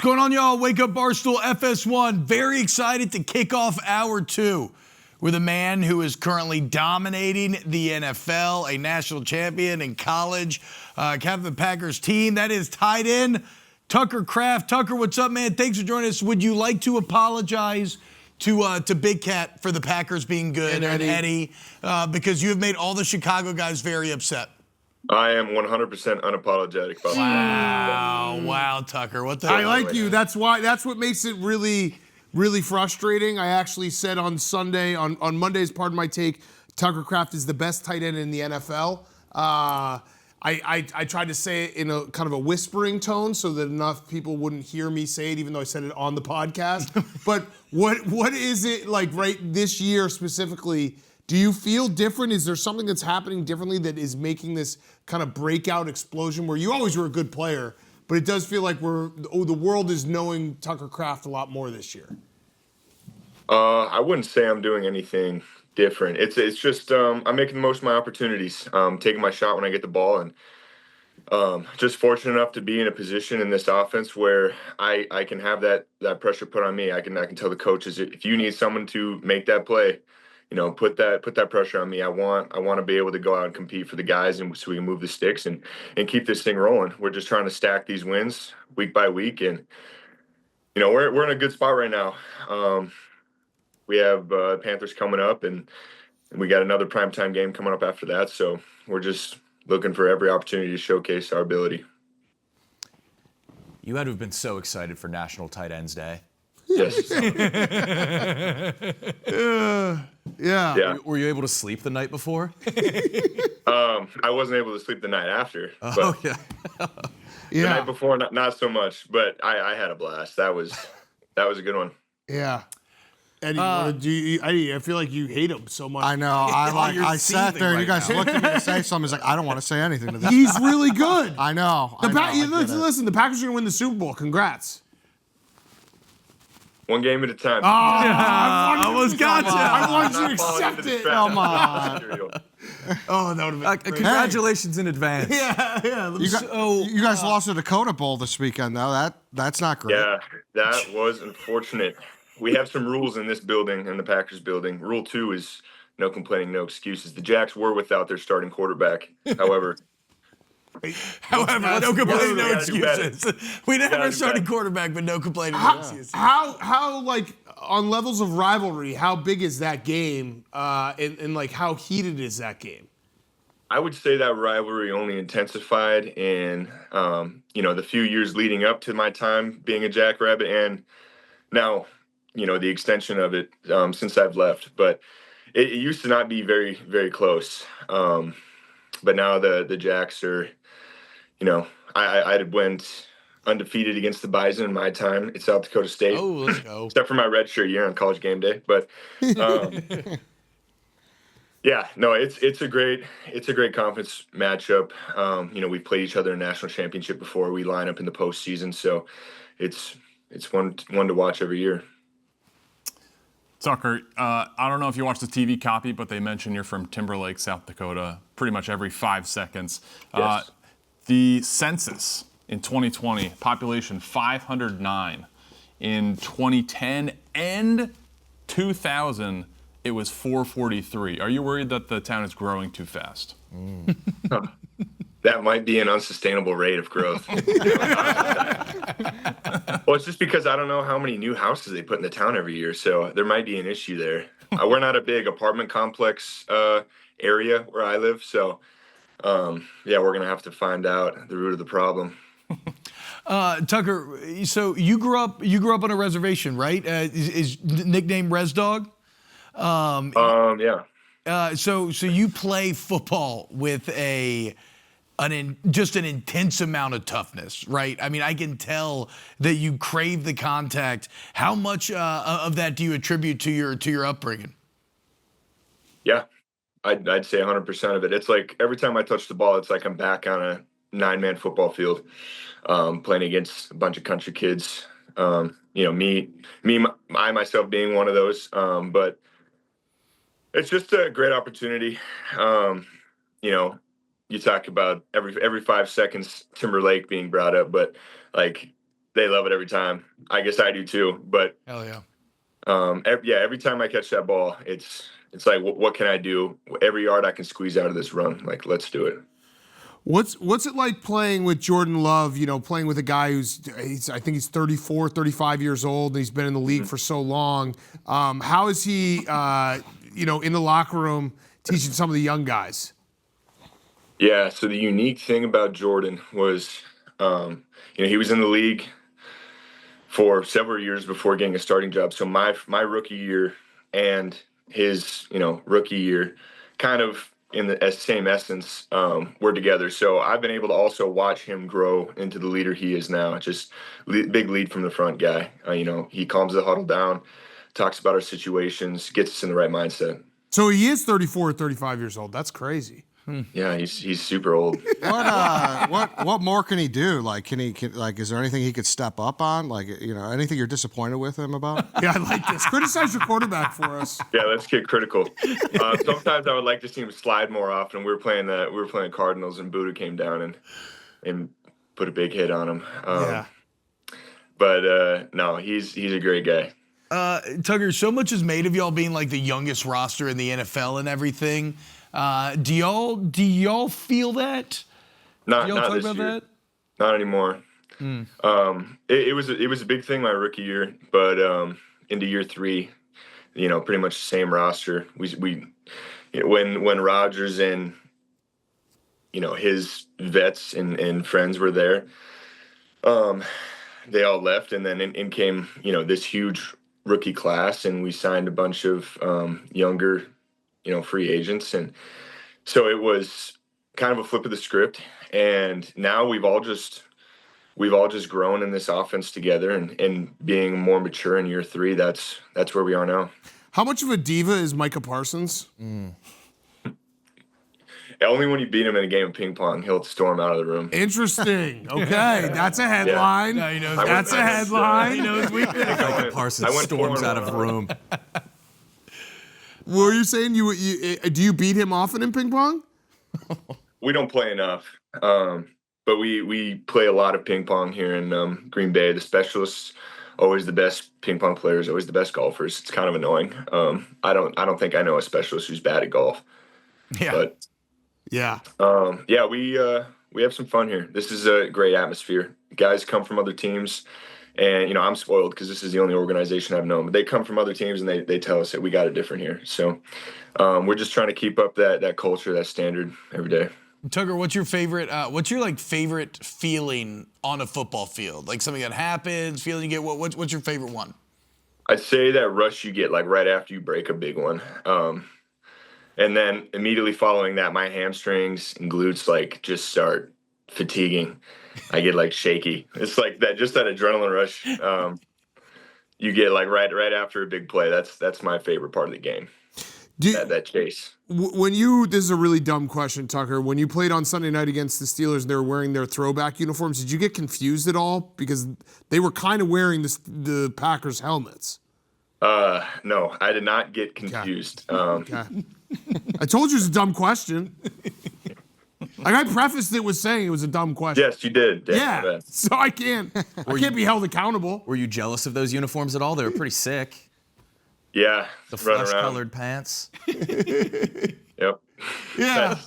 What's going on, y'all? Wake Up Barstool FS1. Very excited to kick off hour 2 with a man who is currently dominating the NFL, a national champion in college, captain of the Packers team. That is tight end Tucker Kraft. Tucker, what's up, man? Thanks for joining us. Would you like to apologize to Big Cat for the Packers being good and Eddie, because you have made all the Chicago guys very upset? I am 100% unapologetic about that. Wow, Tucker. What the I like you. That's what makes it really, really frustrating. I actually said on Sunday, on Monday's Pardon My Take, Tucker Kraft is the best tight end in the NFL. I tried to say it in a kind of a whispering tone so that enough people wouldn't hear me say it, even though I said it on the podcast. But what is it like right this year specifically? Do you feel different? Is there something that's happening differently that is making this kind of breakout explosion where you always were a good player, but it does feel like the world is knowing Tucker Kraft a lot more this year? I wouldn't say I'm doing anything different. It's just I'm making the most of my opportunities, taking my shot when I get the ball, and just fortunate enough to be in a position in this offense where I can have that pressure put on me. I can tell the coaches, if you need someone to make that play, put that pressure on me. I want to be able to go out and compete for the guys, and so we can move the sticks and keep this thing rolling. We're just trying to stack these wins week by week, and we're in a good spot right now. We have Panthers coming up, and we got another primetime game coming up after that. So we're just looking for every opportunity to showcase our ability. You had to have been so excited for National Tight Ends Day. Yes. Yeah. Were you able to sleep the night before? I wasn't able to sleep the night after. But yeah. the night before, not so much. But I had a blast. That was a good one. Yeah. Eddie, I feel like you hate him so much. I know. I sat there and you guys looked at me to say something. It's like, I don't want to say anything to this. He's really good. I know. Listen, the Packers are going to win the Super Bowl. Congrats. One game at a time. I almost got you. I want you to accept it. Come on. Oh, that would have been great. Congratulations in advance. Yeah. You guys lost the Dakota Bowl this weekend, though. That's not great. Yeah, that was unfortunate. We have some rules in this building, in the Packers building. Rule 2 is no complaining, no excuses. The Jacks were without their starting quarterback. However, no complaining, no excuses. We didn't have our starting quarterback, but no complaining, no excuses. How like on levels of rivalry, how big is that game? And like how heated is that game? I would say that rivalry only intensified in the few years leading up to my time being a Jackrabbit, and now the extension of it since I've left. But it used to not be very, very close. But now the Jacks are, I went undefeated against the Bison in my time at South Dakota State. Oh, let's go. Except for my redshirt year on College Game Day. But yeah, no, it's a great conference matchup. We've played each other in a national championship before. We line up in the postseason, so it's one to watch every year. Tucker, I don't know if you watch the TV copy, but they mention you're from Timberlake, South Dakota, pretty much every 5 seconds. Yes. The census in 2020, population 509. In 2010 and 2000, it was 443. Are you worried that the town is growing too fast? That might be an unsustainable rate of growth. Well, it's just because I don't know how many new houses they put in the town every year, so there might be an issue there. We're not a big apartment complex area where I live, so we're going to have to find out the root of the problem. Tucker, so you grew up on a reservation, right? Is nickname Res Dog? Yeah. So you play football with just an intense amount of toughness, right? I mean, I can tell that you crave the contact. How much of that do you attribute to your upbringing? Yeah, I'd say 100% of it. It's like every time I touch the ball, it's like I'm back on a 9-man football field, playing against a bunch of country kids. I myself being one of those. But it's just a great opportunity. You talk about every 5 seconds Timberlake being brought up, but like They love it every time. I guess I do too. But Hell yeah. every time I catch that ball, it's like, what can I do? Every yard I can squeeze out of this run, like, let's do it. What's it like playing with Jordan Love, playing with a guy I think he's 34, 35 years old, and he's been in the league for so long. How is he, in the locker room teaching some of the young guys? Yeah, so the unique thing about Jordan was, he was in the league for several years before getting a starting job. So my rookie year and his, rookie year kind of in the same essence, we're together. So I've been able to also watch him grow into the leader he is now. Just big lead from the front guy. He calms the huddle down, talks about our situations, gets us in the right mindset. So he is 34 or 35 years old. That's crazy. Yeah, he's super old. What more can he do? Like, is there anything he could step up on? Like, anything you're disappointed with him about? Yeah, I like this. Criticize your quarterback for us. Yeah, let's get critical. Sometimes I would like to see him slide more often. We were playing Cardinals, and Buddha came down and put a big hit on him. Yeah. But no, he's a great guy. Tucker, so much is made of y'all being like the youngest roster in the NFL and everything. Do y'all feel that? Not Do y'all talk this about year. that? Not anymore. It was a big thing my rookie year, but into year 3, pretty much the same roster. When Rodgers and his vets and friends were there, they all left, and then in came this huge rookie class, and we signed a bunch of younger free agents. And so it was kind of a flip of the script. And now we've all just grown in this offense together, and being more mature in year 3, that's where we are now. How much of a diva is Micah Parsons? Only when you beat him in a game of ping pong, he'll storm out of the room. Interesting. Okay, that's a headline. Yeah, he knows. That's a headline. He knows weekday. Parsons storms out of the room. What were you saying? You do you beat him often in ping pong? We don't play enough, but we play a lot of ping pong here in Green Bay. The specialists, always the best ping pong players, always the best golfers. It's kind of annoying. I don't think I know a specialist who's bad at golf. Yeah. But Yeah. we have some fun here. This is a great atmosphere. Guys come from other teams, and I'm spoiled because this is the only organization I've known. But they come from other teams, and they tell us that we got it different here. So we're just trying to keep up that culture, that standard every day. Tucker, what's your favorite feeling on a football field? Like something that happens, feeling you get. What's your favorite one? I'd say that rush you get like right after you break a big one. And then immediately following that, my hamstrings and glutes like just start fatiguing. I get like shaky. It's like that, just that adrenaline rush you get like right after a big play. That's my favorite part of the game. That chase. This is a really dumb question, Tucker. When you played on Sunday night against the Steelers and they were wearing their throwback uniforms, did you get confused at all? Because they were kind of wearing the Packers helmets. No, I did not get confused. Okay. I told you it was a dumb question. Like I prefaced it with saying it was a dumb question. Yes, you did. Yeah, so I can't be held accountable. Were you jealous of those uniforms at all? They were pretty sick. Yeah, The flesh-colored pants. Yep. Yeah.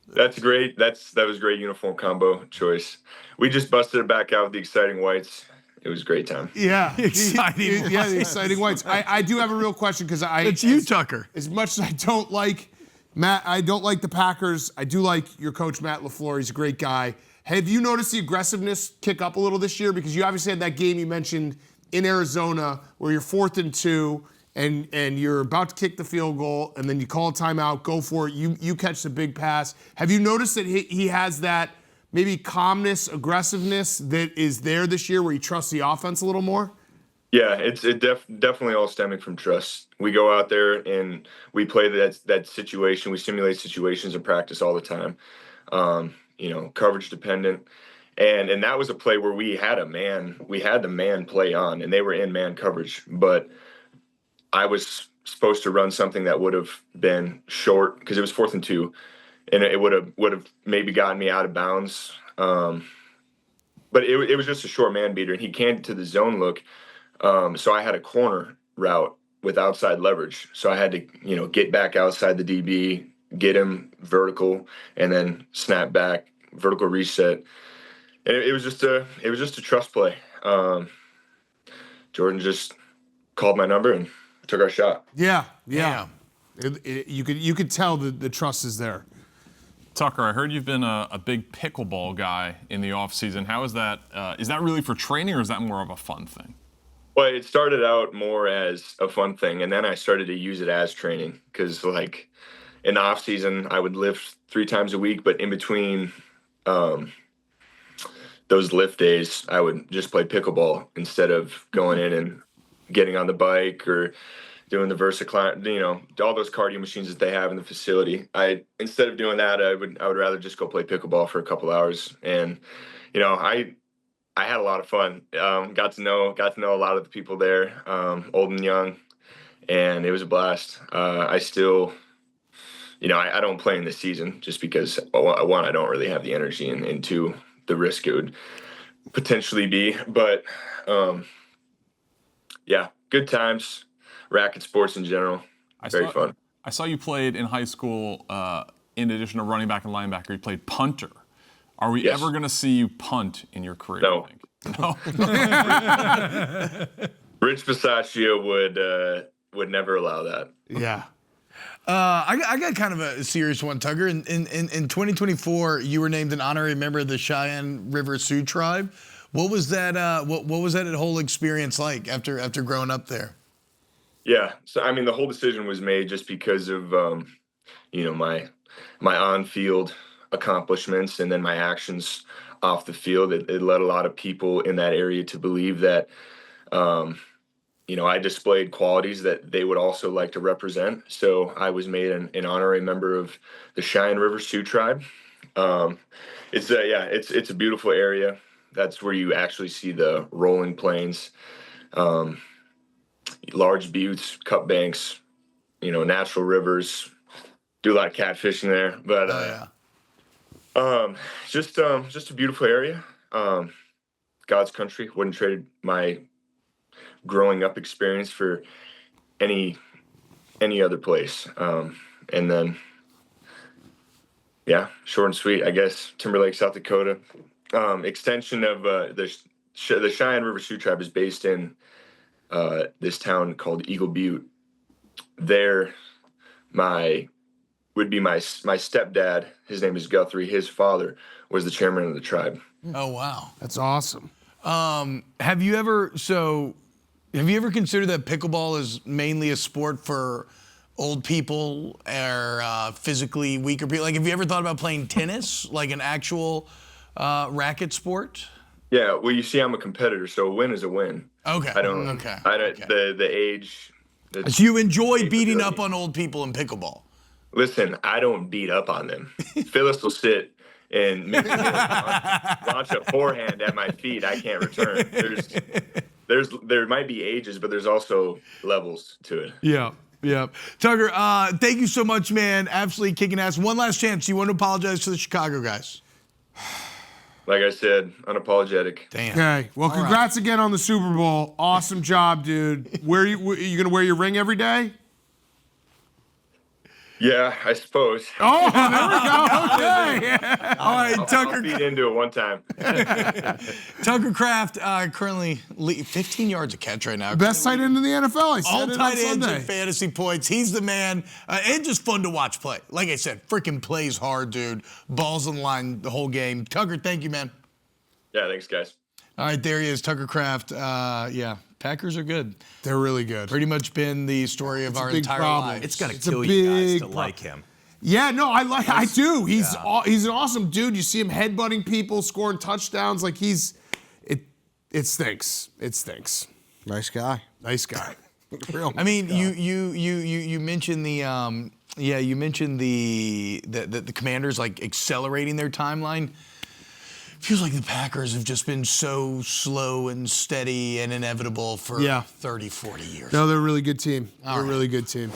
That's great. That was great uniform combo choice. We just busted it back out with the exciting whites. It was a great time. Yeah. Exciting Yeah, the exciting whites. I do have a real question because It's you, Tucker. As much as I don't like Matt, I don't like the Packers. I do like your coach, Matt LaFleur. He's a great guy. Have you noticed the aggressiveness kick up a little this year? Because you obviously had that game you mentioned in Arizona where you're 4th and 2 and you're about to kick the field goal and then you call a timeout, go for it. You catch the big pass. Have you noticed that he has that maybe calmness, aggressiveness that is there this year where he trusts the offense a little more? Yeah, it's definitely all stemming from trust. We go out there and we play that situation. We simulate situations in practice all the time. Coverage dependent. And that was a play where we had the man play on, and they were in man coverage. But I was supposed to run something that would have been short because it was 4th and 2, and it would have maybe gotten me out of bounds. but it was just a short man beater, and he came to the zone look. So I had a corner route with outside leverage. So I had to, get back outside the DB, get him vertical, and then snap back, vertical reset. And it was just a trust play. Jordan just called my number and took our shot. Yeah. You could tell the trust is there. Tucker, I heard you've been a big pickleball guy in the offseason. How is that? Is that really for training, or is that more of a fun thing? Well, it started out more as a fun thing, and then I started to use it as training because, like, in the off season, I would lift 3 times a week, but in between those lift days, I would just play pickleball instead of going in and getting on the bike or doing the VersaClimb, all those cardio machines that they have in the facility. Instead of doing that, I would rather just go play pickleball for a couple hours, and I had a lot of fun. Got to know a lot of the people there, old and young, and it was a blast. I still, I don't play in the season just because, one, I don't really have the energy, and two, the risk it would potentially be. But yeah, good times. Racket sports in general, very fun. I saw you played in high school. In addition to running back and linebacker, you played punter. Are we ever going to see you punt in your career? No. No. Rich Bisaccia would never allow that. Yeah. I got kind of a serious one, Tucker. In 2024, you were named an honorary member of the Cheyenne River Sioux tribe. What was that? What was that whole experience like after growing up there? Yeah. So I mean, the whole decision was made just because of my on-field accomplishments and then my actions off the field. It led a lot of people in that area to believe that I displayed qualities that they would also like to represent. So I was made an honorary member of the Cheyenne River Sioux tribe. It's a beautiful area. That's where you actually see the rolling plains, large buttes, cup banks, natural rivers. Do a lot of catfishing there, but just a beautiful area. God's country. Wouldn't trade my growing up experience for any other place. And then, short and sweet, I guess. Timberlake, South Dakota. Extension of the Cheyenne River Sioux tribe is based in this town called Eagle Butte. There, would be my stepdad. His name is Guthrie. His father was the chairman of the tribe. Oh, wow. That's awesome. Have you ever considered that pickleball is mainly a sport for old people or physically weaker people? Like, have you ever thought about playing tennis, like an actual racket sport? Yeah, well, you see, I'm a competitor, so a win is a win. Okay. The age. So you enjoy beating up on old people in pickleball? Listen, I don't beat up on them. Phyllis will sit and make me launch a forehand at my feet. I can't return. There might be ages, but there's also levels to it. Yeah. Tucker, thank you so much, man. Absolutely kicking ass. One last chance. You want to apologize to the Chicago guys? Like I said, unapologetic. Damn. Okay. Well, congrats again on the Super Bowl. Awesome job, dude. Where you gonna wear your ring every day? Yeah, I suppose. Oh, there we go. Okay. All right, Tucker. I'll feed into it one time. Tucker Kraft, currently 15 yards a catch right now. Best tight end in the NFL. I said All it tight on ends Sunday. and fantasy points. He's the man. And just fun to watch play. Like I said, freaking plays hard, dude. Balls on the line the whole game. Tucker, thank you, man. Yeah, thanks, guys. All right, there he is, Tucker Kraft. Packers are good. They're really good. Pretty much been the story of our big entire problem. lives. It's gonna It's a kill you guys big to like him. Yeah, no, I do. He's an awesome dude. You see him headbutting people, scoring touchdowns. Like it stinks. It stinks. Nice guy. Nice guy. Real. I mean, you mentioned the the Commanders like accelerating their timeline. Feels like the Packers have just been so slow and steady and inevitable for 30, 40 years. No, they're a really good team. They're a really good team.